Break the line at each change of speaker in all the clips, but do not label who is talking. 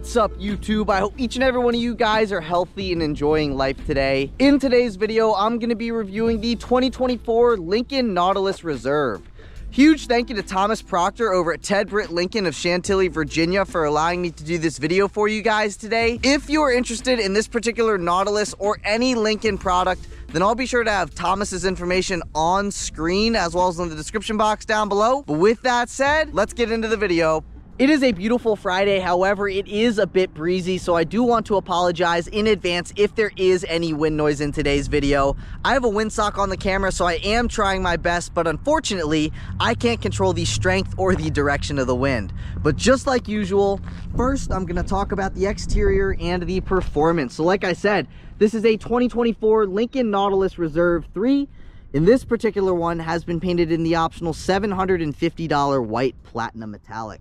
What's up, YouTube? I hope each and every one of you guys are healthy and enjoying life today. In today's video, I'm going to be reviewing the 2024 Lincoln Nautilus Reserve. Huge thank you to Thomas Proctor over at Ted Britt Lincoln of Chantilly, Virginia for allowing me to do this video for you guys today. If you are interested in this particular Nautilus or any Lincoln product, then I'll be sure to have Thomas's information on screen as well as in the description box down below. But with that said, let's get into the video. It is a beautiful Friday, however, it is a bit breezy, so I do want to apologize in advance if there is any wind noise in today's video. I have a windsock on the camera, so I am trying my best, but unfortunately, I can't control the strength or the direction of the wind. But just like usual, first I'm going to talk about the exterior and the performance. So like I said, this is a 2024 Lincoln Nautilus Reserve 3. And this particular one has been painted in the optional $750 white platinum metallic.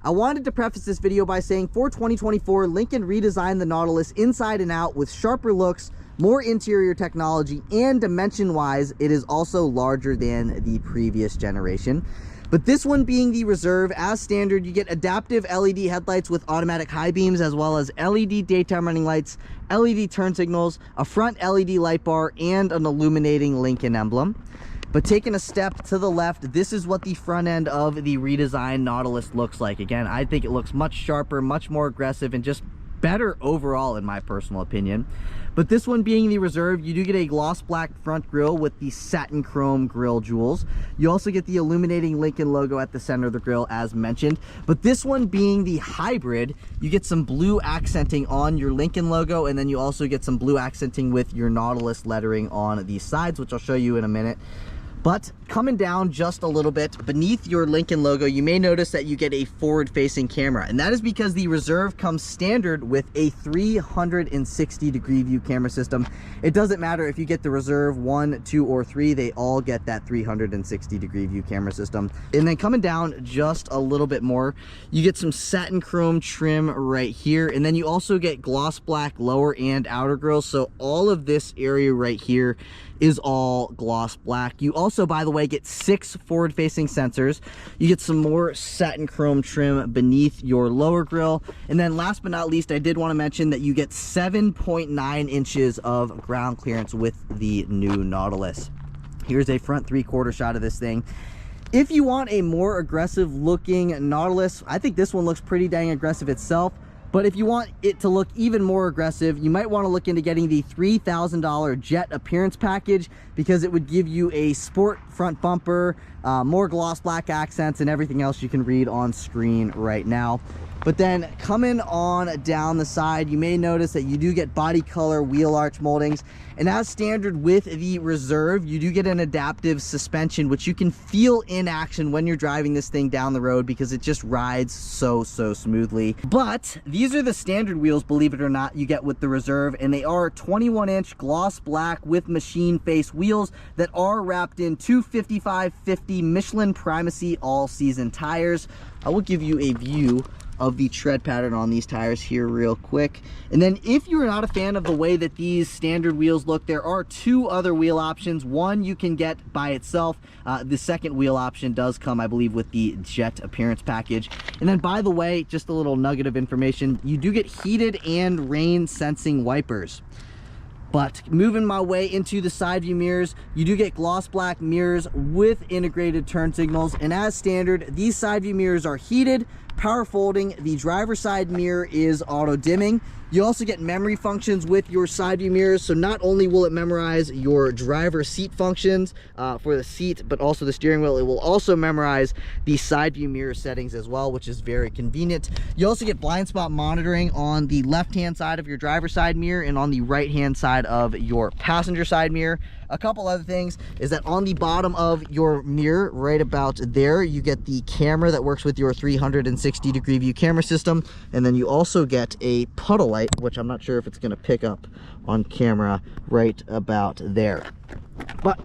I wanted to preface this video by saying for 2024, Lincoln redesigned the Nautilus inside and out with sharper looks, more interior technology, and dimension-wise, it is also larger than the previous generation. But this one being the Reserve, as standard, you get adaptive LED headlights with automatic high beams, as well as LED daytime running lights, LED turn signals, a front LED light bar, and an illuminating Lincoln emblem. But taking a step to the left, this is what the front end of the redesigned Nautilus looks like. Again, I think it looks much sharper, much more aggressive, and just better overall in my personal opinion. But this one being the Reserve, you do get a gloss black front grille with the satin chrome grille jewels. You also get the illuminating Lincoln logo at the center of the grille as mentioned. But this one being the Hybrid, you get some blue accenting on your Lincoln logo, and then you also get some blue accenting with your Nautilus lettering on the sides, which I'll show you in a minute. But coming down just a little bit beneath your Lincoln logo, you may notice that you get a forward-facing camera, and that is because the Reserve comes standard with a 360-degree view camera system. It doesn't matter if you get the Reserve 1, 2, or 3, they all get that 360-degree view camera system. And then coming down just a little bit more, you get some satin chrome trim right here, and then you also get gloss black lower and outer grills, so all of this area right here is all gloss black. You also, by the way, get 6 forward-facing sensors. You get some more satin chrome trim beneath your lower grille. And then last but not least, I did want to mention that you get 7.9 inches of ground clearance with the new Nautilus. Here's a front 3/4 shot of this thing. If you want a more aggressive looking Nautilus, I think this one looks pretty dang aggressive itself. But if you want it to look even more aggressive, you might want to look into getting the $3,000 Jet Appearance Package, because it would give you a sport front bumper, more gloss black accents, and everything else you can read on screen right now. But then coming on down the side, you may notice that you do get body color wheel arch moldings. And as standard with the Reserve, you do get an adaptive suspension, which you can feel in action when you're driving this thing down the road, because it just rides so smoothly. But these are the standard wheels, believe it or not, you get with the Reserve, and they are 21-inch gloss black with machine face wheels that are wrapped in 255/50 Michelin Primacy all-season tires. I will give you a view of the tread pattern on these tires here real quick. And then if you're not a fan of the way that these standard wheels look, there are 2 other wheel options. One you can get by itself. The second wheel option does come, I believe, with the Jet Appearance Package. And then, by the way, just a little nugget of information, you do get heated and rain sensing wipers. But moving my way into the side view mirrors, you do get gloss black mirrors with integrated turn signals. And as standard, these side view mirrors are heated, power folding. The driver's side mirror is auto dimming. You also get memory functions with your side view mirrors, so not only will it memorize your driver seat functions for the seat, but also the steering wheel, it will also memorize the side view mirror settings as well, which is very convenient. You also get blind spot monitoring on the left hand side of your driver's side mirror and on the right hand side of your passenger side mirror. A couple other things is that on the bottom of your mirror, right about there, you get the camera that works with your 360-degree view camera system. And then you also get a puddle light, which I'm not sure if it's going to pick up on camera, right about there. But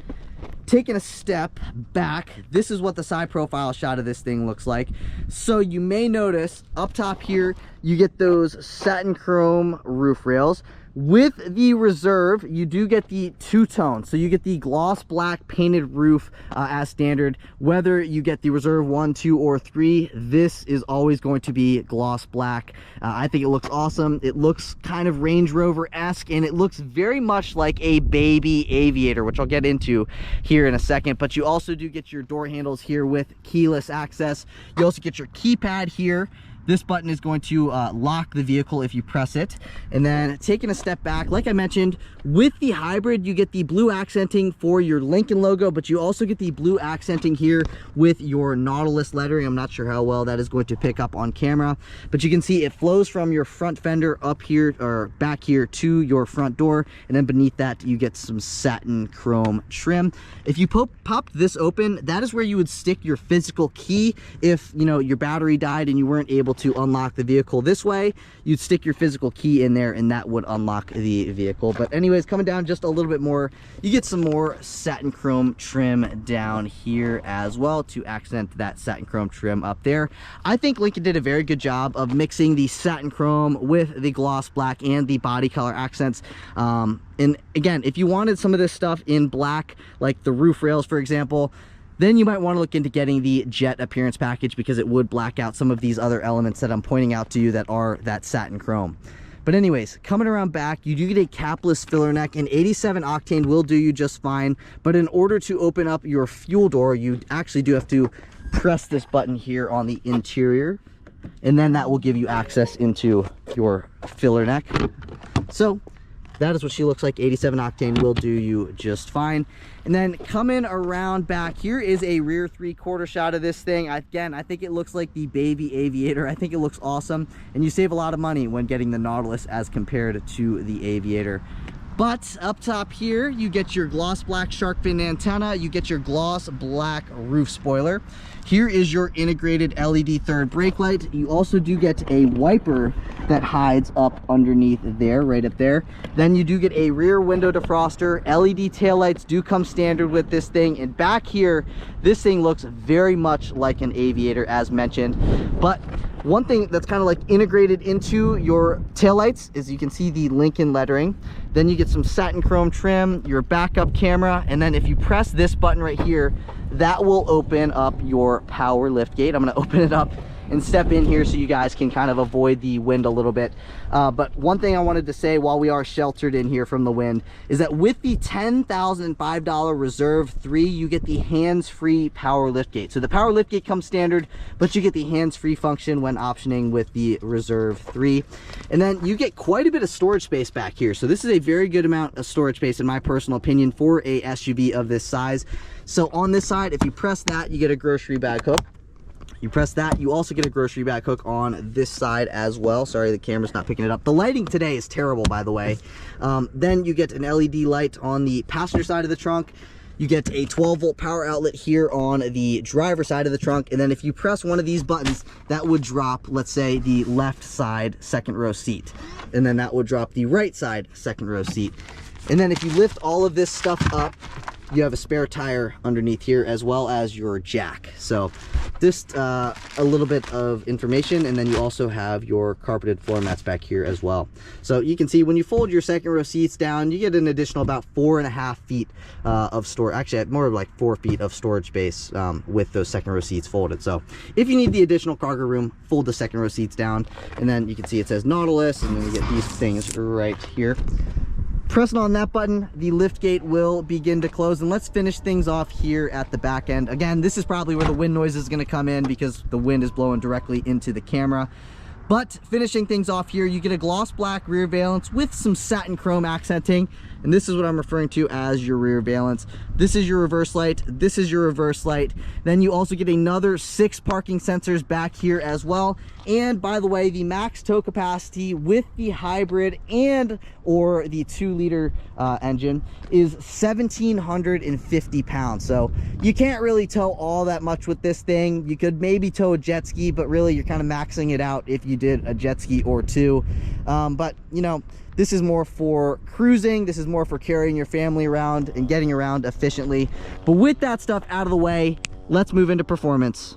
taking a step back, this is what the side profile shot of this thing looks like. So you may notice up top here, you get those satin chrome roof rails. With the Reserve, you do get the two-tone. So you get the gloss black painted roof as standard. Whether you get the Reserve 1, 2, or 3, this is always going to be gloss black. I think it looks awesome. It looks kind of Range Rover-esque, and it looks very much like a baby Aviator, which I'll get into here in a second. But you also do get your door handles here with keyless access. You also get your keypad here. This button is going to lock the vehicle if you press it. And then taking a step back, like I mentioned, with the hybrid, you get the blue accenting for your Lincoln logo, but you also get the blue accenting here with your Nautilus lettering. I'm not sure how well that is going to pick up on camera, but you can see it flows from your front fender up here or back here to your front door. And then beneath that, you get some satin chrome trim. If you popped this open, that is where you would stick your physical key. If, you know, your battery died and you weren't able to unlock the vehicle this way, you'd stick your physical key in there and that would unlock the vehicle. But anyways, coming down just a little bit more, you get some more satin chrome trim down here as well to accent that satin chrome trim up there. I think Lincoln did a very good job of mixing the satin chrome with the gloss black and the body color accents. And again, if you wanted some of this stuff in black, like the roof rails, for example, then you might want to look into getting the Jet appearance package, because it would black out some of these other elements that I'm pointing out to you that are that satin chrome. But anyways, coming around back, you do get a capless filler neck, and 87 octane will do you just fine. But in order to open up your fuel door, you actually do have to press this button here on the interior, and then that will give you access into your filler neck. So that is what she looks like. 87 octane will do you just fine. And then coming around back, here is a rear 3/4 shot of this thing. Again, I think it looks like the baby Aviator. I think it looks awesome, and you save a lot of money when getting the Nautilus as compared to the Aviator. But up top here, you get your gloss black shark fin antenna, you get your gloss black roof spoiler. Here is your integrated LED third brake light. You also do get a wiper that hides up underneath there, right up there. Then you do get a rear window defroster. LED taillights do come standard with this thing. And back here, this thing looks very much like an Aviator as mentioned. But one thing that's kind of like integrated into your taillights is you can see the Lincoln lettering. Then you get some satin chrome trim, your backup camera, and then if you press this button right here, that will open up your power lift gate. I'm going to open it up and step in here so you guys can kind of avoid the wind a little bit. But one thing I wanted to say while we are sheltered in here from the wind is that with the $10,005 Reserve 3, you get the hands-free power liftgate. So the power liftgate comes standard, but you get the hands-free function when optioning with the Reserve 3. And then you get quite a bit of storage space back here. So this is a very good amount of storage space in my personal opinion for a SUV of this size. So on this side, if you press that, you get a grocery bag hook. You press that, you also get a grocery bag hook on this side as well. Sorry, the camera's not picking it up. The lighting today is terrible, by the way. Then you get an LED light on the passenger side of the trunk. You get a 12-volt power outlet here on the driver side of the trunk. And then if you press one of these buttons, that would drop, let's say, the left side second row seat. And then that would drop the right side second row seat. And then if you lift all of this stuff up, you have a spare tire underneath here as well as your jack. So just a little bit of information, and then you also have your carpeted floor mats back here as well. So you can see when you fold your second row seats down, you get an additional about 4.5 feet of storage, actually more like 4 feet of storage space with those second row seats folded. So if you need the additional cargo room, fold the second row seats down, and then you can see it says Nautilus, and then you get these things right here. Pressing on that button, the lift gate will begin to close. And let's finish things off here at the back end. Again, this is probably where the wind noise is going to come in because the wind is blowing directly into the camera. But finishing things off here, you get a gloss black rear valance with some satin chrome accenting. And this is what I'm referring to as your rear valance. This is your reverse light. This is your reverse light. Then you also get another 6 parking sensors back here as well. And by the way, the max tow capacity with the hybrid and or the 2-liter engine is 1,750 pounds. So you can't really tow all that much with this thing. You could maybe tow a jet ski, but really you're kind of maxing it out if you did a jet ski or two. But you know, this is more for cruising. This is more for carrying your family around and getting around efficiently. But with that stuff out of the way, let's move into performance.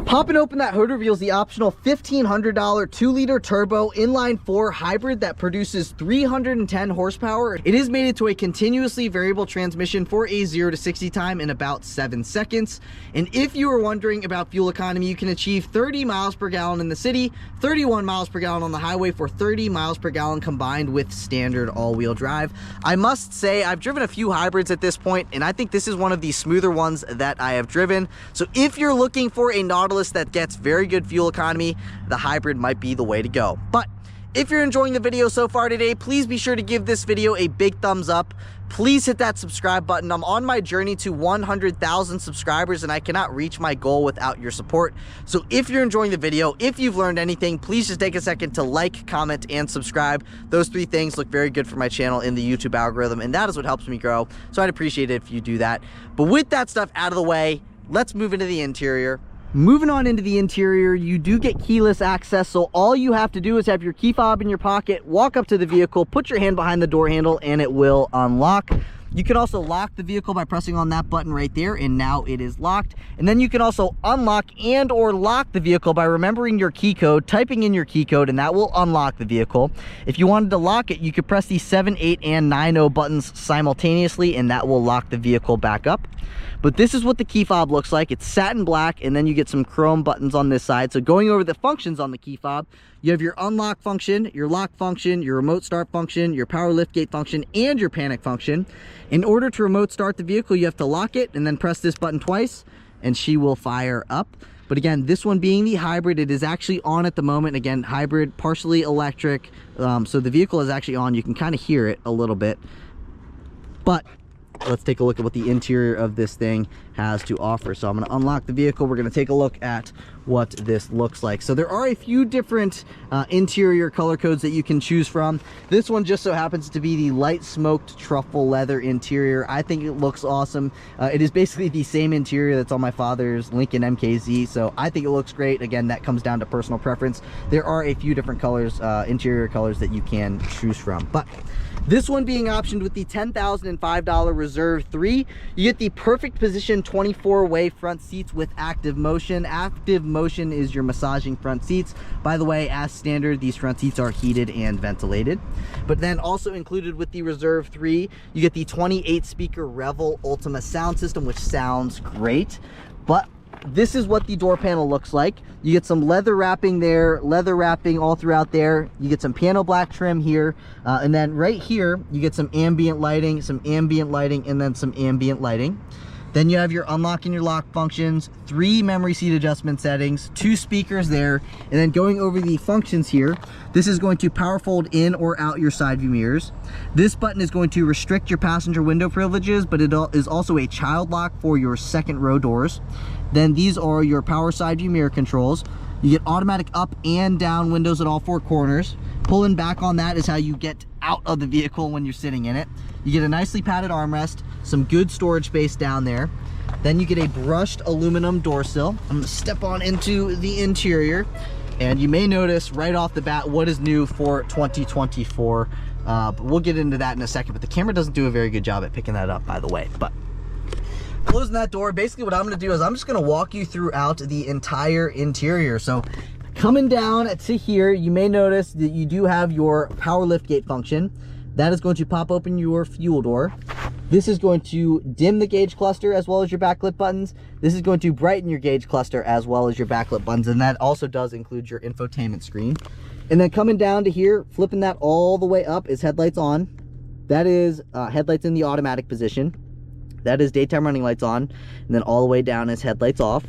Popping open that hood reveals the optional $1,500 2-liter turbo inline-4 hybrid that produces 310 horsepower. It is mated to a continuously variable transmission for a 0 to 60 time in about 7 seconds. And if you are wondering about fuel economy, you can achieve 30 miles per gallon in the city, 31 miles per gallon on the highway for 30 miles per gallon combined with standard all-wheel drive. I must say, I've driven a few hybrids at this point, and I think this is one of the smoother ones that I have driven. So if you're looking for a Nautilus that gets very good fuel economy, the hybrid might be the way to go. But if you're enjoying the video so far today, please be sure to give this video a big thumbs up. Please hit that subscribe button. I'm on my journey to 100,000 subscribers, and I cannot reach my goal without your support. So if you're enjoying the video, if you've learned anything, please just take a second to like, comment, and subscribe. Those 3 things look very good for my channel in the YouTube algorithm, and that is what helps me grow. So I'd appreciate it if you do that. But with that stuff out of the way, let's move into the interior. Moving on into the interior, you do get keyless access, so all you have to do is have your key fob in your pocket, walk up to the vehicle, put your hand behind the door handle, and it will unlock. You can also lock the vehicle by pressing on that button right there, and now it is locked. And then you can also unlock and or lock the vehicle by remembering your key code, typing in your key code, and that will unlock the vehicle. If you wanted to lock it, you could press the 7, 8, and 9-0 buttons simultaneously, and that will lock the vehicle back up. But this is what the key fob looks like. It's satin black, and then you get some chrome buttons on this side. So going over the functions on the key fob, you have your unlock function, your lock function, your remote start function, your power liftgate function, and your panic function. In order to remote start the vehicle, you have to lock it and then press this button twice, and she will fire up. But again, this one being the hybrid, it is actually on at the moment. Again, hybrid, partially electric. So the vehicle is actually on. You can kind of hear it a little bit. But let's take a look at what the interior of this thing has to offer. So I'm going to unlock the vehicle. We're going to take a look at what this looks like. So there are a few different interior color codes that you can choose from. This one just so happens to be the light smoked truffle leather interior. I think it looks awesome. It is basically the same interior that's on my father's Lincoln MKZ, so I think it looks great. Again, that comes down to personal preference. There are a few different colors, interior colors that you can choose from. But this one being optioned with the $10,005 Reserve 3, you get the perfect position 24-way front seats with active motion. Active motion is your massaging front seats. By the way, as standard, these front seats are heated and ventilated. But then also included with the Reserve 3, you get the 28-speaker Revel Ultima sound system, which sounds great. But this is what the door panel looks like. You get some leather wrapping there, leather wrapping all throughout there. You get some piano black trim here. And then right here, you get some ambient lighting, and then some ambient lighting. Then you have your unlock and your lock functions, 3 memory seat adjustment settings, 2 speakers there, and then going over the functions here, this is going to power fold in or out your side view mirrors. This button is going to restrict your passenger window privileges, but it is also a child lock for your second row doors. Then these are your power side view mirror controls. You get automatic up and down windows at all 4 corners. Pulling back on that is how you get out of the vehicle when you're sitting in it. You get a nicely padded armrest, some good storage space down there. Then you get a brushed aluminum door sill. I'm gonna step on into the interior, and you may notice right off the bat what is new for 2024. But we'll get into that in a second, but the camera doesn't do a very good job at picking that up, by the way. But closing that door, basically what I'm gonna do is I'm just gonna walk you throughout the entire interior. So coming down to here, you may notice that you do have your power liftgate function. That is going to pop open your fuel door. This is going to dim the gauge cluster as well as your backlit buttons. This is going to brighten your gauge cluster as well as your backlit buttons, and that also does include your infotainment screen. And then coming down to here, flipping that all the way up is headlights on. That is headlights in the automatic position. That is daytime running lights on. And then all the way down is headlights off.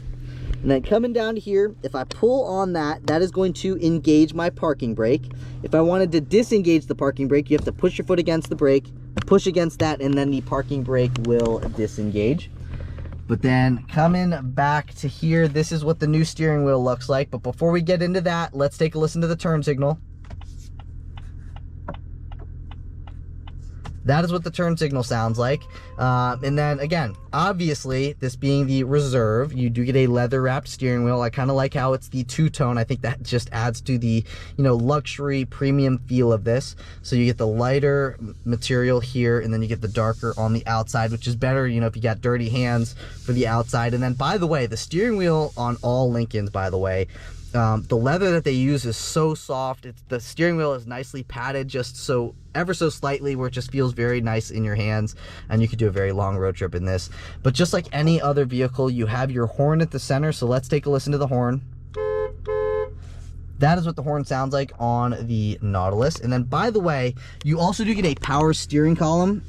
And then coming down to here, if I pull on that, that is going to engage my parking brake. If I wanted to disengage the parking brake, you have to push your foot against the brake, push against that, and then the parking brake will disengage. But then coming back to here, this is what the new steering wheel looks like. But before we get into that, let's take a listen to the turn signal. That is what the turn signal sounds like. And then again, obviously, this being the Reserve, you do get a leather wrapped steering wheel. I kind of like how it's the two-tone. I think that just adds to the, you know, luxury premium feel of this. So you get the lighter material here, and then you get the darker on the outside, which is better, you know, if you got dirty hands for the outside. And then, by the way, the steering wheel on all Lincolns, by the way, the leather that they use is so soft. The steering wheel is nicely padded, just so ever so slightly, where it just feels very nice in your hands, and you could do a very long road trip in this. But just like any other vehicle, you have your horn at the center. So let's take a listen to the horn. That is what the horn sounds like on the Nautilus. And then, by the way, you also do get a power steering column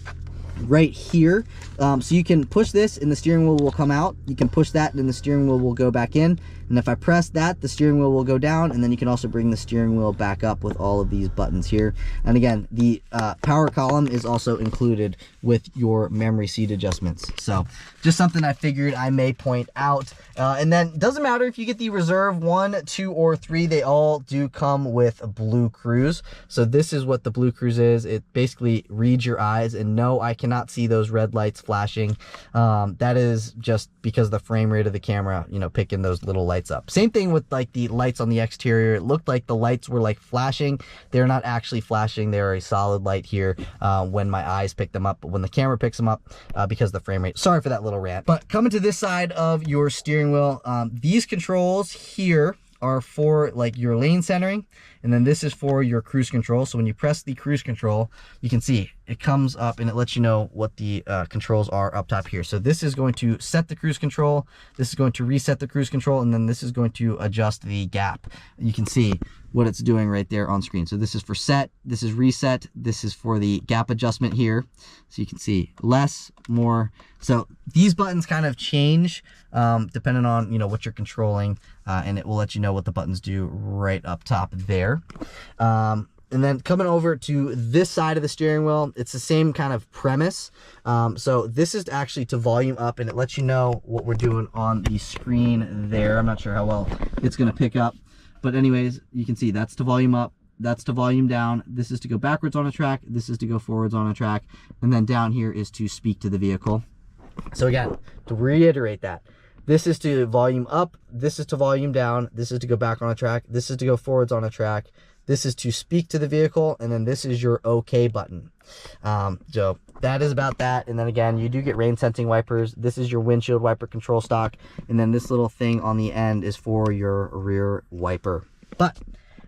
right here. So you can push this and the steering wheel will come out. You can push that and the steering wheel will go back in. And if I press that, the steering wheel will go down, and then you can also bring the steering wheel back up with all of these buttons here. And again, the power column is also included with your memory seat adjustments. So just something I figured I may point out. And then it doesn't matter if you get the Reserve 1, 2, or 3, they all do come with a Blue Cruise. So this is what the Blue Cruise is. It basically reads your eyes, and no, I cannot see those red lights flashing. That is just because the frame rate of the camera, you know, picking those little lights up. Same thing with like the lights on the exterior. It looked like the lights were like flashing. They're not actually flashing. They're a solid light here when my eyes pick them up, but when the camera picks them up, because of the frame rate. Sorry for that little rant. But coming to this side of your steering wheel, these controls here are for like your lane centering, and then this is for your cruise control. So when you press the cruise control, you can see it comes up and it lets you know what the controls are up top here. So this is going to set the cruise control, this is going to reset the cruise control, and then this is going to adjust the gap. You can see what it's doing right there on screen. So this is for set, this is reset, this is for the gap adjustment here. So you can see less, more. So these buttons kind of change depending on, you know, what you're controlling, and it will let you know what the buttons do right up top there. And then coming over to this side of the steering wheel, it's the same kind of premise. So this is actually to volume up, and it lets you know what we're doing on the screen there. I'm not sure how well it's going to pick up, but anyways, you can see that's to volume up, that's to volume down, this is to go backwards on a track, this is to go forwards on a track, and then down here is to speak to the vehicle. So again, to reiterate that, this is to volume up, this is to volume down, this is to go back on a track, this is to go forwards on a track, this is to speak to the vehicle, and then this is your OK button. So that is about that. And then again, you do get rain sensing wipers. This is your windshield wiper control stock, and then this little thing on the end is for your rear wiper. But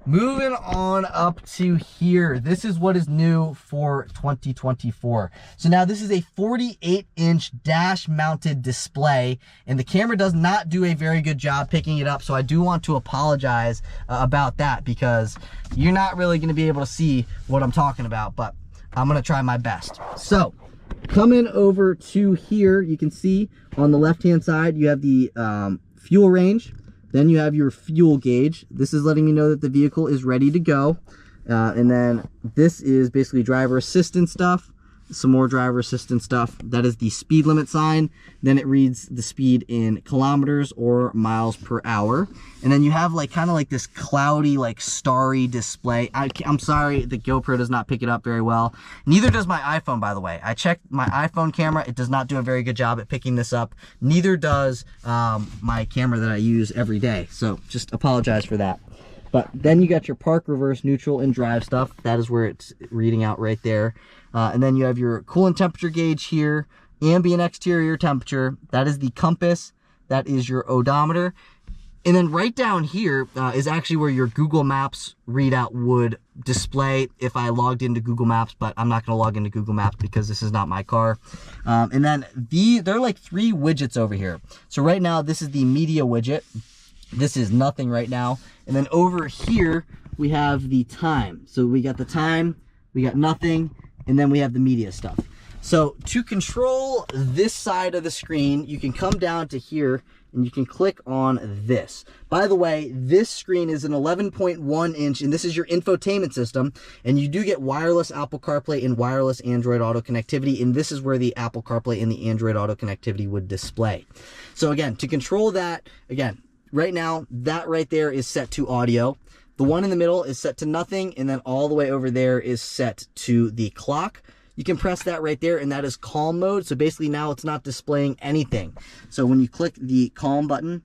moving on up to here, this is what is new for 2024. So now this is a 48-inch dash mounted display, and the camera does not do a very good job picking it up. So I do want to apologize about that, because you're not really going to be able to see what I'm talking about, but I'm going to try my best. So coming over to here, you can see on the left-hand side, you have the fuel range. Then you have your fuel gauge. This is letting me know that the vehicle is ready to go. And then this is basically driver assistance stuff. Some more driver assistance stuff. That is the speed limit sign. Then it reads the speed in kilometers or miles per hour. And then you have like kind of like this cloudy, like starry display. I'm sorry, the GoPro does not pick it up very well. Neither does my iPhone, by the way. I checked my iPhone camera. It does not do a very good job at picking this up. Neither does my camera that I use every day. So just apologize for that. But then you got your park, reverse, neutral, and drive stuff. That is where it's reading out right there. And then you have your coolant temperature gauge here, ambient exterior temperature. That is the compass. That is your odometer. And then right down here is actually where your Google Maps readout would display if I logged into Google Maps, but I'm not going to log into Google Maps because this is not my car. And then there are like 3 widgets over here. So right now, this is the media widget. This is nothing right now. And then over here, we have the time. So we got the time, we got nothing, and then we have the media stuff. So to control this side of the screen, you can come down to here and you can click on this. By the way, this screen is an 11.1 inch, and this is your infotainment system, and you do get wireless Apple CarPlay and wireless Android Auto connectivity, and this is where the Apple CarPlay and the Android Auto connectivity would display. So again, to control that, again, right now, that right there is set to audio. The one in the middle is set to nothing, and then all the way over there is set to the clock. you can press that right there, and that is calm mode. So basically now it's not displaying anything. So when you click the calm button,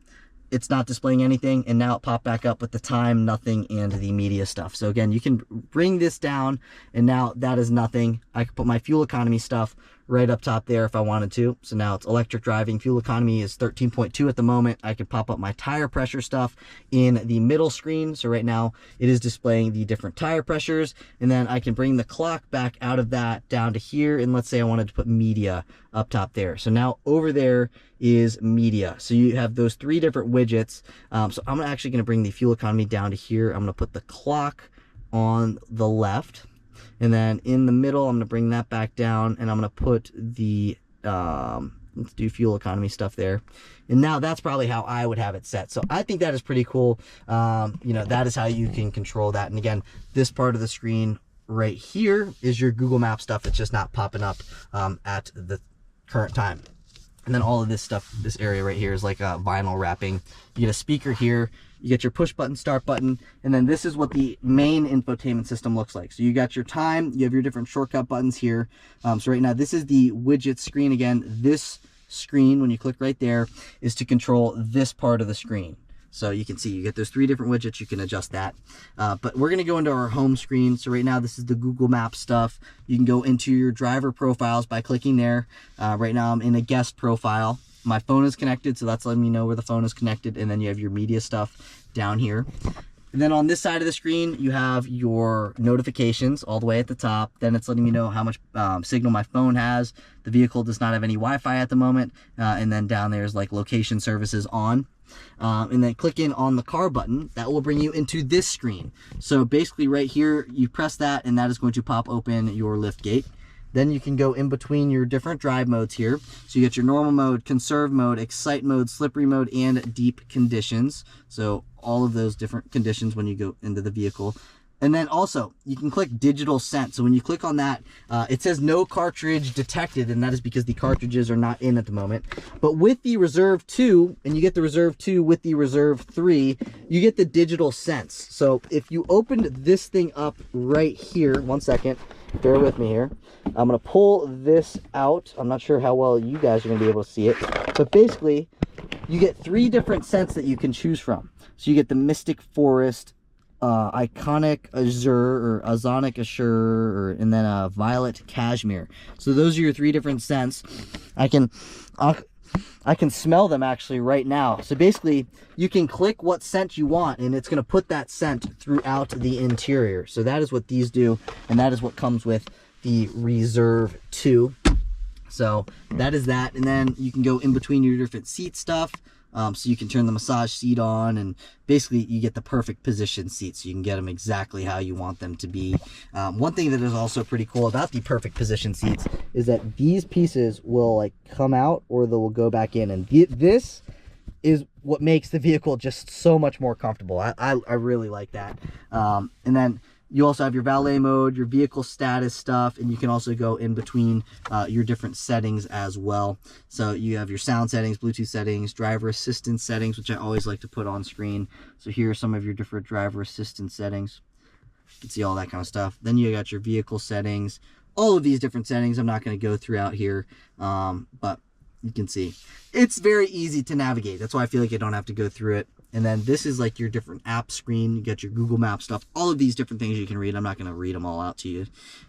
it's not displaying anything, and now it popped back up with the time, nothing, and the media stuff. So again, you can bring this down, and now that is nothing. I can put my fuel economy stuff right up top there if I wanted to. So now it's electric driving. Fuel economy is 13.2 at the moment. I could pop up my tire pressure stuff in the middle screen. So right now it is displaying the different tire pressures, and then I can bring the clock back out of that down to here. And let's say I wanted to put media up top there. So now over there is media. So you have those 3 different widgets. So I'm actually going to bring the fuel economy down to here. I'm going to put the clock on the left. And then in the middle, I'm going to bring that back down, and I'm going to put the, let's do fuel economy stuff there. And now that's probably how I would have it set. So I think that is pretty cool. You know, that is how you can control that. And again, this part of the screen right here is your Google Maps stuff. It's just not popping up at the current time. And then all of this stuff, this area right here is like vinyl wrapping. You get a speaker here, you get your push button, start button, and then this is what the main infotainment system looks like. So you got your time, you have your different shortcut buttons here. So right now, this is the widget screen. Again, this screen, when you click right there, is to control this part of the screen. So you can see you get those 3 different widgets, you can adjust that. But we're gonna go into our home screen. So right now, this is the Google Maps stuff. You can go into your driver profiles by clicking there. Right now I'm in a guest profile. My phone is connected, so that's letting me know where the phone is connected. And then you have your media stuff down here. And then on this side of the screen, you have your notifications all the way at the top. Then it's letting me know how much signal my phone has. The vehicle does not have any Wi-Fi at the moment. And then down there is like location services on. And then click in on the car button. That will bring you into this screen. So basically right here, you press that, and that is going to pop open your lift gate. Then you can go in between your different drive modes here. So you get your normal mode, conserve mode, excite mode, slippery mode, and deep conditions. So all of those different conditions when you go into the vehicle. And then also, you can click digital scent. So when you click on that, it says no cartridge detected, and that is because the cartridges are not in at the moment. But with the Reserve 2, and you get the Reserve 2 with the Reserve 3, you get the digital sense. So if you opened this thing up right here, one second, bear with me here. I'm going to pull this out. I'm not sure how well you guys are going to be able to see it. But basically, you get 3 different scents that you can choose from. So you get the Mystic Forest, Iconic Azure, or Ozonic Azure, and then Violet Cashmere. So those are your 3 different scents. I can smell them actually right now. So basically, you can click what scent you want, and it's going to put that scent throughout the interior. So that is what these do, and that is what comes with the Reserve 2. So that is that. And then you can go in between your different seat stuff. So you can turn the massage seat on, and basically you get the perfect position seat, so you can get them exactly how you want them to be. One thing that is also pretty cool about the perfect position seats is that these pieces will like come out, or they will go back in, and this is what makes the vehicle just so much more comfortable. I really like that. And then you also have your valet mode, your vehicle status stuff, and you can also go in between your different settings as well. So you have your sound settings, Bluetooth settings, driver assistance settings, which I always like to put on screen. So here are some of your different driver assistance settings. You can see all that kind of stuff. Then you got your vehicle settings, all of these different settings. I'm not going to go through out here, but you can see it's very easy to navigate. That's why I feel like I don't have to go through it. And then this is like your different app screen. You get your Google Maps stuff, all of these different things you can read. I'm not going to read them all out to you,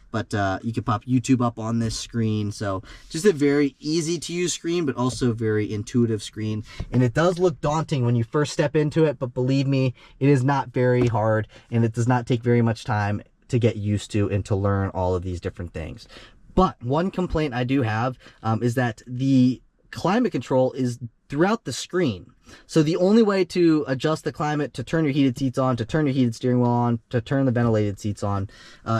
but you can pop YouTube up on this screen. So just a very easy to use screen, but also very intuitive screen. And it does look daunting when you first step into it, but believe me, it is not very hard, and it does not take very much time to get used to and to learn all of these different things. But one complaint I do have is that the climate control is throughout the screen. So the only way to adjust the climate, to turn your heated seats on, to turn your heated steering wheel on, to turn the ventilated seats on,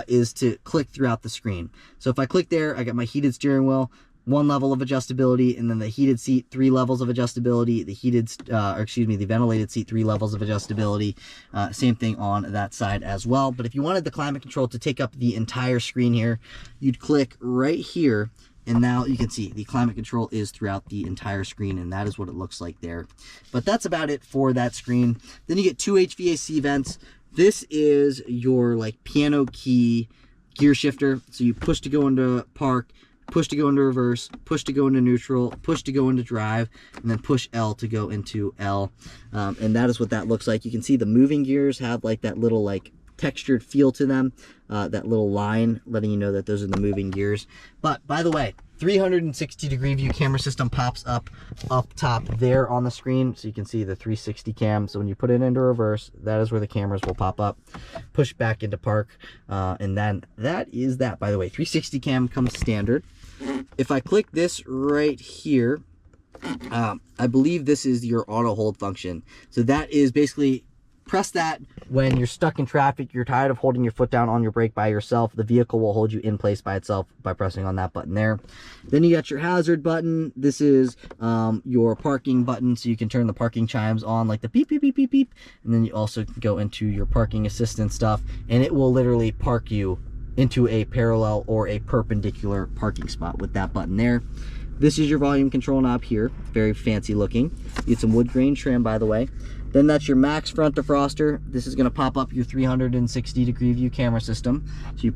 is to click throughout the screen. So if I click there, I got my heated steering wheel, 1 level of adjustability, and then the heated seat, 3 levels of adjustability, the ventilated seat, 3 levels of adjustability. Same thing on that side as well. But if you wanted the climate control to take up the entire screen here, you'd click right here, and now you can see the climate control is throughout the entire screen, and that is what it looks like there. But that's about it for that screen. Then you get 2 HVAC vents. This is your like piano key gear shifter. So you push to go into park, push to go into reverse, push to go into neutral, push to go into drive, and then push L to go into L. And that is what that looks like. You can see the moving gears have like that little like textured feel to them, that little line letting you know that those are the moving gears. But by the way, 360-degree view camera system pops up top there on the screen, so you can see the 360 cam. So when you put it into reverse, that is where the cameras will pop up. Push back into park, and then that is that. By the way, 360 cam comes standard. If I click this right here, I believe this is your auto hold function. So that is basically, press that when you're stuck in traffic, you're tired of holding your foot down on your brake by yourself. The vehicle will hold you in place by itself by pressing on that button there. Then you got your hazard button. This is your parking button, so you can turn the parking chimes on, like the beep, beep, beep, beep, beep. And then you also go into your parking assistance stuff, and it will literally park you into a parallel or a perpendicular parking spot with that button there. This is your volume control knob here. Very fancy looking. You get some wood grain trim, by the way. Then that's your max front defroster. This is going to pop up your 360-degree view camera system. So you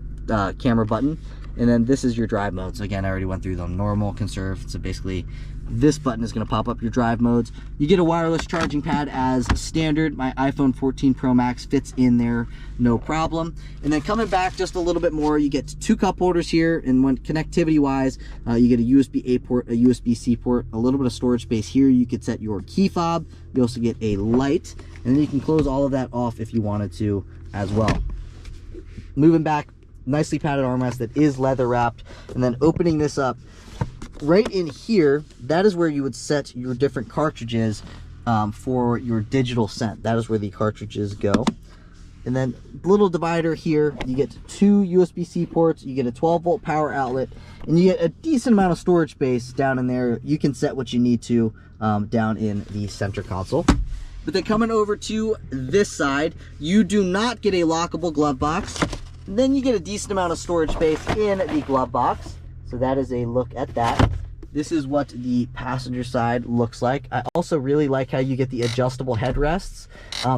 camera button. And then this is your drive modes. Again, I already went through them. Normal, conserve. So basically, this button is going to pop up your drive modes. You get a wireless charging pad as standard. My iPhone 14 Pro Max fits in there, no problem. And then coming back just a little bit more, you get 2 cup holders here. And when connectivity-wise, you get a USB-A port, a USB-C port, a little bit of storage space here. You could set your key fob. You also get a light. And then you can close all of that off if you wanted to as well. Moving back, nicely padded armrest that is leather wrapped. And then opening this up, right in here, that is where you would set your different cartridges for your digital scent. That is where the cartridges go. And then little divider here, you get 2 USB-C ports, you get a 12-volt power outlet, and you get a decent amount of storage space down in there. You can set what you need to down in the center console. But then coming over to this side, you do not get a lockable glove box. Then you get a decent amount of storage space in the glove box. So that is a look at that. This is what the passenger side looks like. I also really like how you get the adjustable headrests.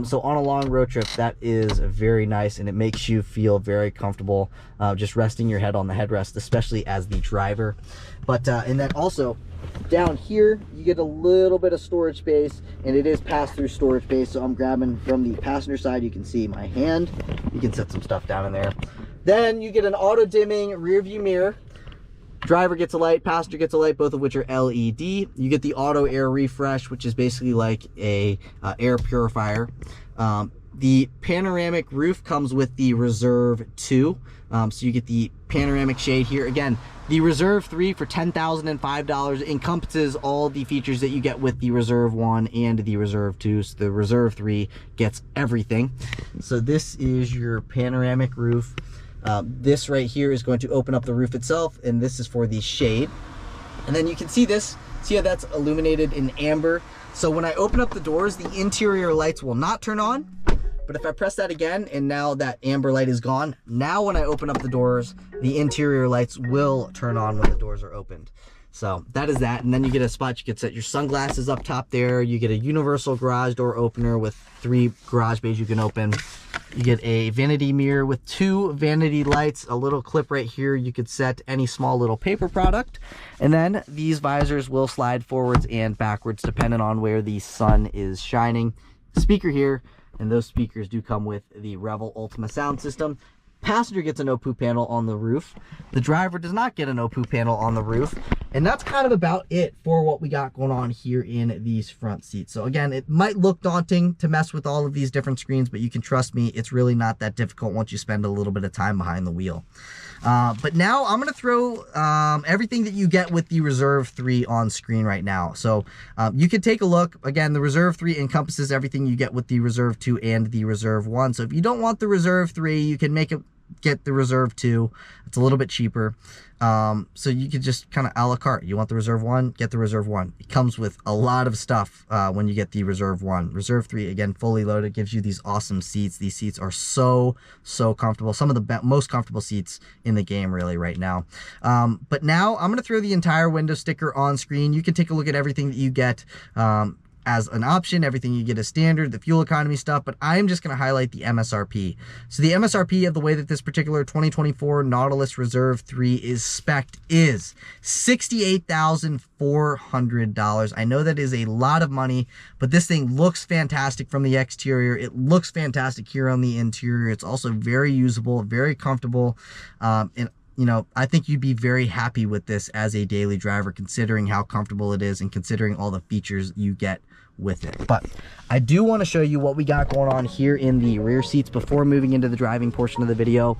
So on a long road trip, that is very nice, and it makes you feel very comfortable just resting your head on the headrest, especially as the driver. But and then also down here, you get a little bit of storage space, and it is pass-through storage space. So I'm grabbing from the passenger side. You can see my hand. You can set some stuff down in there. Then you get an auto-dimming rear view mirror. Driver gets a light, passenger gets a light, both of which are LED. You get the auto air refresh, which is basically like a air purifier. The panoramic roof comes with the Reserve 2. So you get the panoramic shade here. Again, the Reserve 3 for $10,005 encompasses all the features that you get with the Reserve 1 and the Reserve 2. So the Reserve 3 gets everything. So this is your panoramic roof. This right here is going to open up the roof itself, and this is for the shade. And then you can see this, see how that's illuminated in amber. So when I open up the doors, the interior lights will not turn on. But if I press that again, and now that amber light is gone, now when I open up the doors, the interior lights will turn on when the doors are opened. So that is that. And then you get a spot, you can set your sunglasses up top there. You get a universal garage door opener with 3 garage bays you can open. You get a vanity mirror with 2 vanity lights, a little clip right here. You could set any small little paper product. And then these visors will slide forwards and backwards depending on where the sun is shining. Speaker here, and those speakers do come with the Revel Ultima sound system. Passenger gets an OPU panel on the roof. The driver does not get an OPU panel on the roof. And that's kind of about it for what we got going on here in these front seats. So again, it might look daunting to mess with all of these different screens, but you can trust me, it's really not that difficult once you spend a little bit of time behind the wheel. But now I'm going to throw everything that you get with the Reserve 3 on screen right now. So you can take a look. Again, the Reserve 3 encompasses everything you get with the Reserve 2 and the Reserve 1. So if you don't want the Reserve 3, you can get the Reserve 2. It's a little bit cheaper. So you could just kind of a la carte. You want the Reserve 1, get the Reserve 1. It comes with a lot of stuff when you get the Reserve 1. Reserve 3, again, fully loaded, gives you these awesome seats. These seats are so comfortable. Some of the most comfortable seats in the game really right now. But now I'm going to throw the entire window sticker on screen. You can take a look at everything that you get as an option. Everything you get is standard, the fuel economy stuff, but I'm just going to highlight the MSRP. So the MSRP of the way that this particular 2024 Nautilus Reserve 3 is spec'd is $68,400. I know that is a lot of money, but this thing looks fantastic from the exterior. It looks fantastic here on the interior. It's also very usable, very comfortable, and you know, I think you'd be very happy with this as a daily driver, considering how comfortable it is and considering all the features you get with it. But I do want to show you what we got going on here in the rear seats before moving into the driving portion of the video.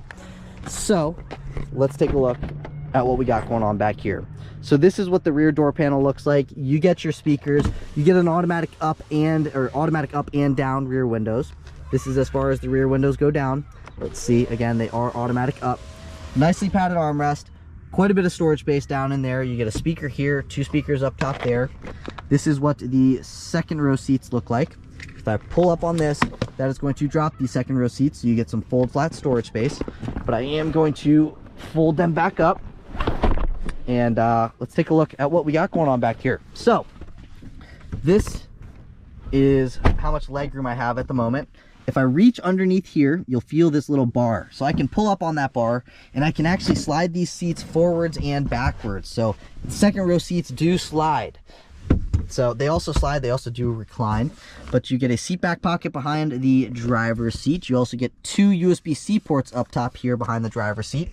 So let's take a look at what we got going on back here. So this is what the rear door panel looks like. You get your speakers, you get an automatic up and down rear windows. This is as far as the rear windows go down. Let's see, again, they are automatic up. Nicely padded armrest, quite a bit of storage space down in there. You get a speaker here, 2 speakers up top there. This is what the second row seats look like. If I pull up on this, that is going to drop the second row seats, so you get some fold flat storage space. But I am going to fold them back up, and let's take a look at what we got going on back here. So this is how much leg room I have at the moment. If I reach underneath here, you'll feel this little bar. So I can pull up on that bar and I can actually slide these seats forwards and backwards. So second row seats do slide. So they also slide, they also do recline, but you get a seat back pocket behind the driver's seat. You also get 2 USB-C ports up top here behind the driver's seat.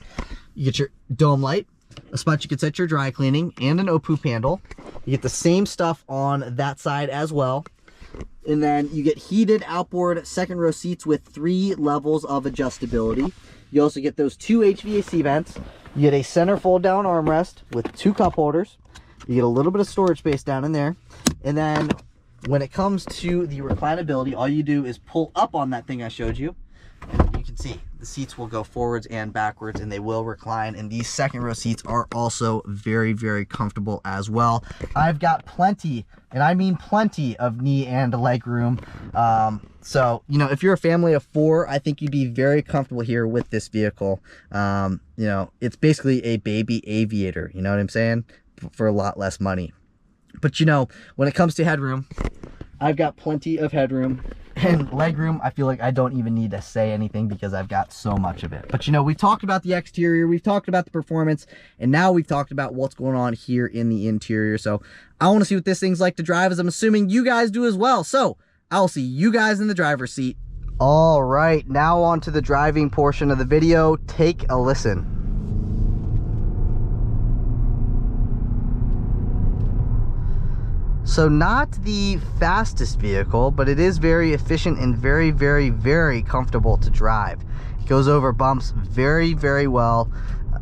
You get your dome light, a spot you can set your dry cleaning, and an O-Poop handle. You get the same stuff on that side as well. And then you get heated outboard second row seats with 3 levels of adjustability. You also get those 2 HVAC vents. You get a center fold down armrest with 2 cup holders. You get a little bit of storage space down in there. And then when it comes to the reclinability, all you do is pull up on that thing I showed you. And you can see the seats will go forwards and backwards, and they will recline. And these second row seats are also very, very comfortable as well. I've got plenty, and I mean plenty, of knee and leg room. So, you know, if you're a family of 4, I think you'd be very comfortable here with this vehicle. You know, it's basically a baby Aviator, you know what I'm saying? For a lot less money. But, you know, when it comes to headroom, I've got plenty of headroom. And legroom, I feel like I don't even need to say anything because I've got so much of it. But you know, we've talked about the exterior, we've talked about the performance, and now we've talked about what's going on here in the interior. So I want to see what this thing's like to drive, as I'm assuming you guys do as well. So I'll see you guys in the driver's seat. All right, now on to the driving portion of the video. Take a listen. So not the fastest vehicle, but it is very efficient and very, very, very comfortable to drive. It goes over bumps very, very well.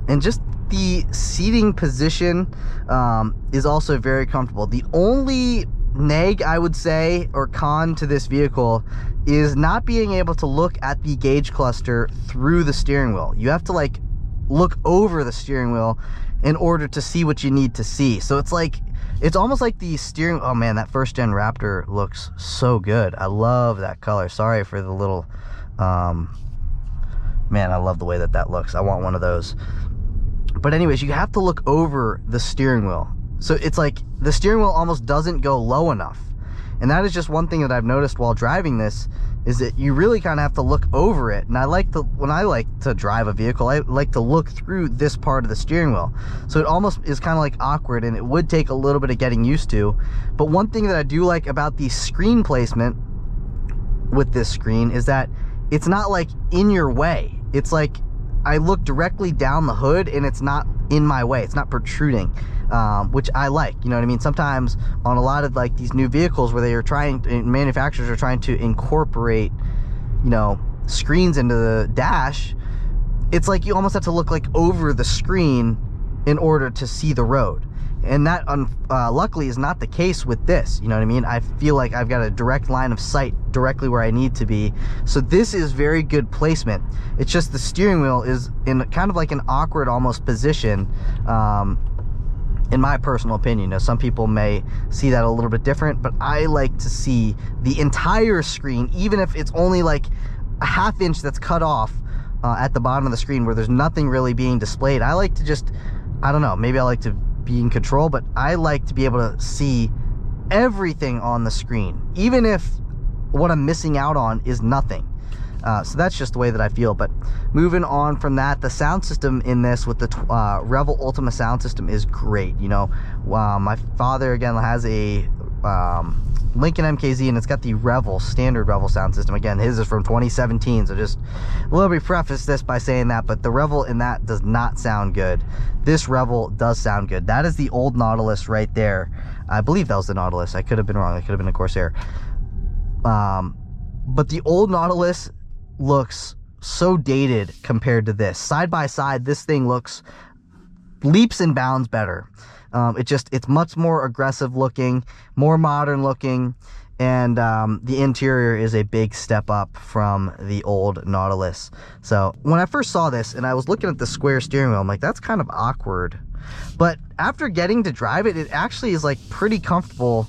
And just the seating position is also very comfortable. The only neg, I would say, or con to this vehicle is not being able to look at the gauge cluster through the steering wheel. You have to like look over the steering wheel in order to see what you need to see. So it's like, it's almost like the steering, oh man, that first gen Raptor looks so good. I love that color. Sorry for the little, man, I love the way that that looks. I want one of those. But anyways, you have to look over the steering wheel. So it's like the steering wheel almost doesn't go low enough. And that is just one thing that I've noticed while driving this, is that you really kind of have to look over it. And I like to, when I like to drive a vehicle, I like to look through this part of the steering wheel. So it almost is kind of like awkward, and it would take a little bit of getting used to. But one thing that I do like about the screen placement with this screen is that it's not like in your way. It's like I look directly down the hood and it's not in my way. It's not protruding, which I like, you know what I mean? Sometimes on a lot of like these new vehicles where they are trying, manufacturers are trying to incorporate, you know, screens into the dash, it's like you almost have to look like over the screen in order to see the road. And that luckily is not the case with this, you know what I mean? I feel like I've got a direct line of sight directly where I need to be. So this is very good placement. It's just the steering wheel is in kind of like an awkward almost position, in my personal opinion. Now, some people may see that a little bit different, but I like to see the entire screen, even if it's only like a ½ inch that's cut off at the bottom of the screen where there's nothing really being displayed. I like to just, I don't know, maybe I like to be in control, but I like to be able to see everything on the screen, even if what I'm missing out on is nothing. So that's just the way that I feel. But moving on from that, the sound system in this with the Revel Ultima sound system is great. You know, my father again has a Lincoln MKZ, and it's got the Revel, standard Revel sound system. Again, his is from 2017, so just let me preface this by saying that, but the Revel in that does not sound good. This Revel does sound good. That is the old Nautilus right there. I believe that was the Nautilus. I could have been wrong. It could have been a Corsair. But the old Nautilus looks so dated compared to this. Side by side, this thing looks leaps and bounds better. It's much more aggressive looking, more modern looking, and the interior is a big step up from the old Nautilus. So when I first saw this and I was looking at the square steering wheel, I'm like, that's kind of awkward. But after getting to drive it, it actually is like pretty comfortable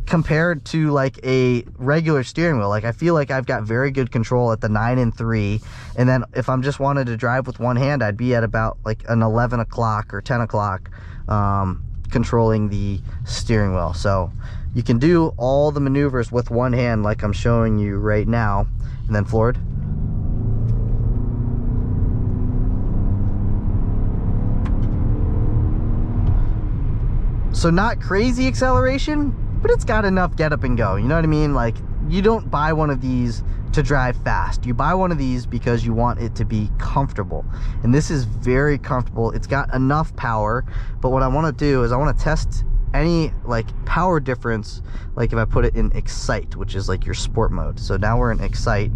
compared to like a regular steering wheel. Like I feel like I've got very good control at the 9 and 3, and then if I'm just wanted to drive with one hand, I'd be at about like an 11 o'clock or 10 o'clock controlling the steering wheel. So you can do all the maneuvers with one hand like I'm showing you right now. And then forward. So not crazy acceleration, but it's got enough get up and go. You know what I mean? Like, you don't buy one of these to drive fast. You buy one of these because you want it to be comfortable. And this is very comfortable. It's got enough power, but what I want to do is I want to test any like power difference, like if I put it in Excite, which is like your sport mode. So now we're in Excite.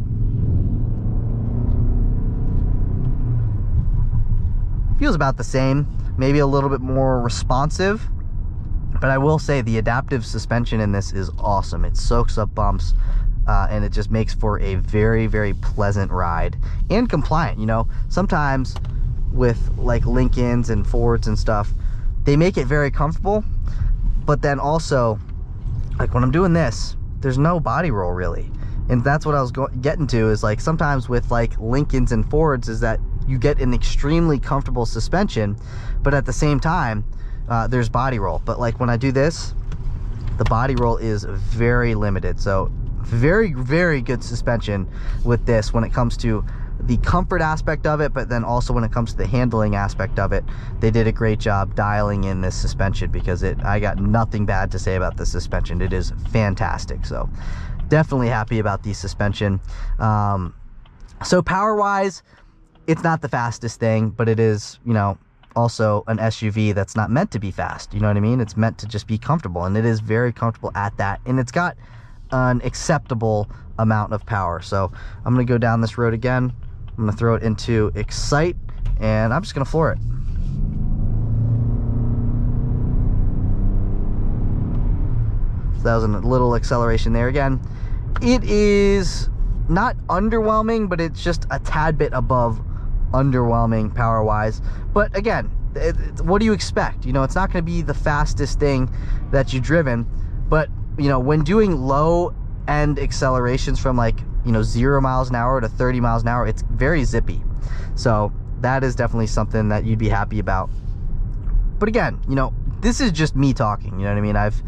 Feels about the same, maybe a little bit more responsive. But I will say the adaptive suspension in this is awesome. It soaks up bumps, and it just makes for a very, very pleasant ride and compliant. You know, sometimes with like Lincolns and Fords and stuff, they make it very comfortable, but then also, like when I'm doing this, there's no body roll really. And that's what I was getting to, is like sometimes with like Lincolns and Fords is that you get an extremely comfortable suspension, but at the same time, there's body roll. But like when I do this, the body roll is very limited. So very, very good suspension with this when it comes to the comfort aspect of it, but then also when it comes to the handling aspect of it. They did a great job dialing in this suspension, because I got nothing bad to say about the suspension. It is fantastic. So definitely happy about the suspension. So power wise, it's not the fastest thing, but it is, you know, also an SUV that's not meant to be fast. You know what I mean? It's meant to just be comfortable, and it is very comfortable at that, and it's got an acceptable amount of power. So I'm gonna go down this road again. I'm gonna throw it into Excite, and I'm just gonna floor it. So that was a little acceleration there. Again, it is not underwhelming, but it's just a tad bit above underwhelming power wise. But again, what do you expect? You know, it's not going to be the fastest thing that you've driven, but you know, when doing low end accelerations from like, you know, 0 miles an hour to 30 miles an hour, it's very zippy. So that is definitely something that you'd be happy about. But again, you know, this is just me talking, you know what I mean?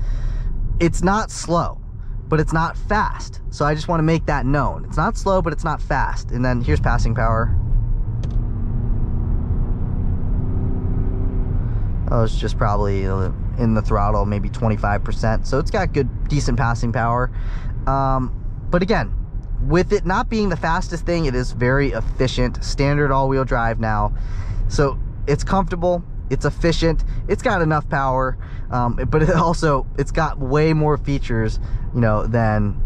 It's not slow, but it's not fast. So I just want to make that known. It's not slow, but it's not fast. And then here's passing power. Oh, it's just probably in the throttle, maybe 25%. So it's got good, decent passing power. But again, with it not being the fastest thing, it is very efficient. Standard all-wheel drive now. So it's comfortable, it's efficient, it's got enough power, but it's got way more features, you know, than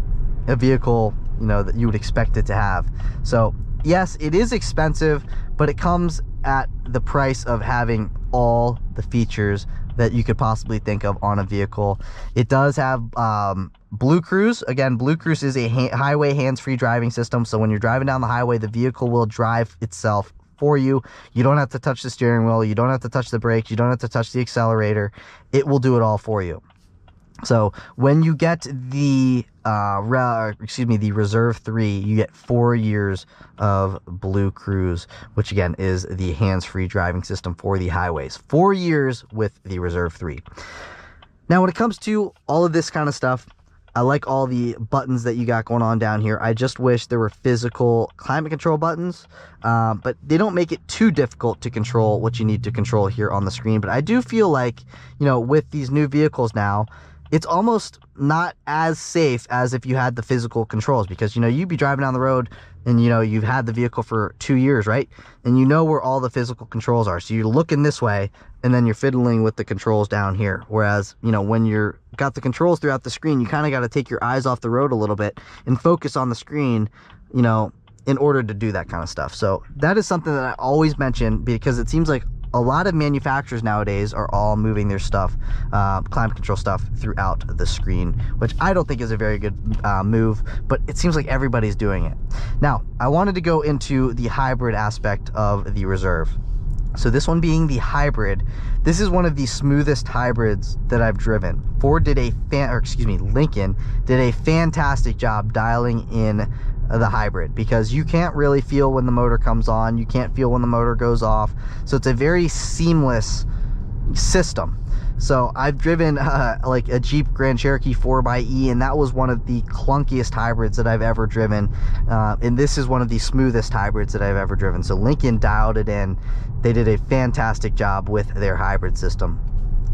a vehicle, you know, that you would expect it to have. So yes, it is expensive, but it comes at the price of having all the features that you could possibly think of on a vehicle. It does have Blue Cruise. Again, Blue Cruise is a highway hands-free driving system. So when you're driving down the highway, the vehicle will drive itself for you. You don't have to touch the steering wheel. You don't have to touch the brakes. You don't have to touch the accelerator. It will do it all for you. So when you get the the Reserve 3, you get 4 years of Blue Cruise, which again is the hands-free driving system for the highways. 4 years with the Reserve 3. Now, when it comes to all of this kind of stuff, I like all the buttons that you got going on down here. I just wish there were physical climate control buttons, but they don't make it too difficult to control what you need to control here on the screen. But I do feel like, you know, with these new vehicles now, it's almost not as safe as if you had the physical controls, because, you know, you'd be driving down the road and, you know, you've had the vehicle for 2 years, right? And you know where all the physical controls are. So you're looking this way and then you're fiddling with the controls down here. Whereas, you know, when you're got the controls throughout the screen, you kind of got to take your eyes off the road a little bit and focus on the screen, you know, in order to do that kind of stuff. So that is something that I always mention, because it seems like a lot of manufacturers nowadays are all moving their stuff, climate control stuff, throughout the screen, which I don't think is a very good move, but it seems like everybody's doing it. Now, I wanted to go into the hybrid aspect of the Reserve. So this one being the hybrid, this is one of the smoothest hybrids that I've driven. Lincoln did a fantastic job dialing in the hybrid, because you can't really feel when the motor comes on, you can't feel when the motor goes off. So it's a very seamless system. So I've driven like a Jeep Grand Cherokee 4xe, and that was one of the clunkiest hybrids that I've ever driven. And this is one of the smoothest hybrids that I've ever driven. So Lincoln dialed it in. They did a fantastic job with their hybrid system.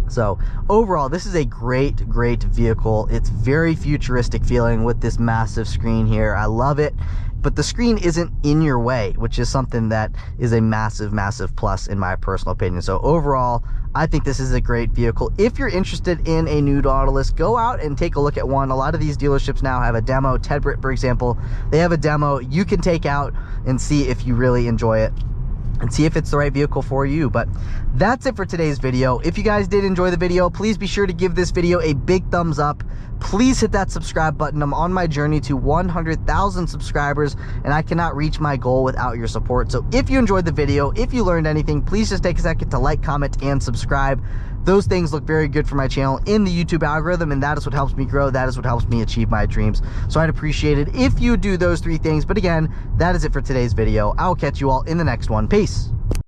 So overall, this is a great vehicle. It's very futuristic feeling with this massive screen here. I love it, but the screen isn't in your way, which is something that is a massive plus in my personal opinion. So overall, I think this is a great vehicle. If you're interested in a new Nautilus, go out and take a look at one. A lot of these dealerships now have a demo. Britt, for example, they have a demo you can take out and see if you really enjoy it and see if it's the right vehicle for you. But that's it for today's video. If you guys did enjoy the video, please be sure to give this video a big thumbs up. Please hit that subscribe button. I'm on my journey to 100,000 subscribers, and I cannot reach my goal without your support. So if you enjoyed the video, if you learned anything, please just take a second to like, comment, and subscribe. Those things look very good for my channel in the YouTube algorithm, and that is what helps me grow. That is what helps me achieve my dreams. So I'd appreciate it if you do those 3 things. But again, that is it for today's video. I'll catch you all in the next one. Peace.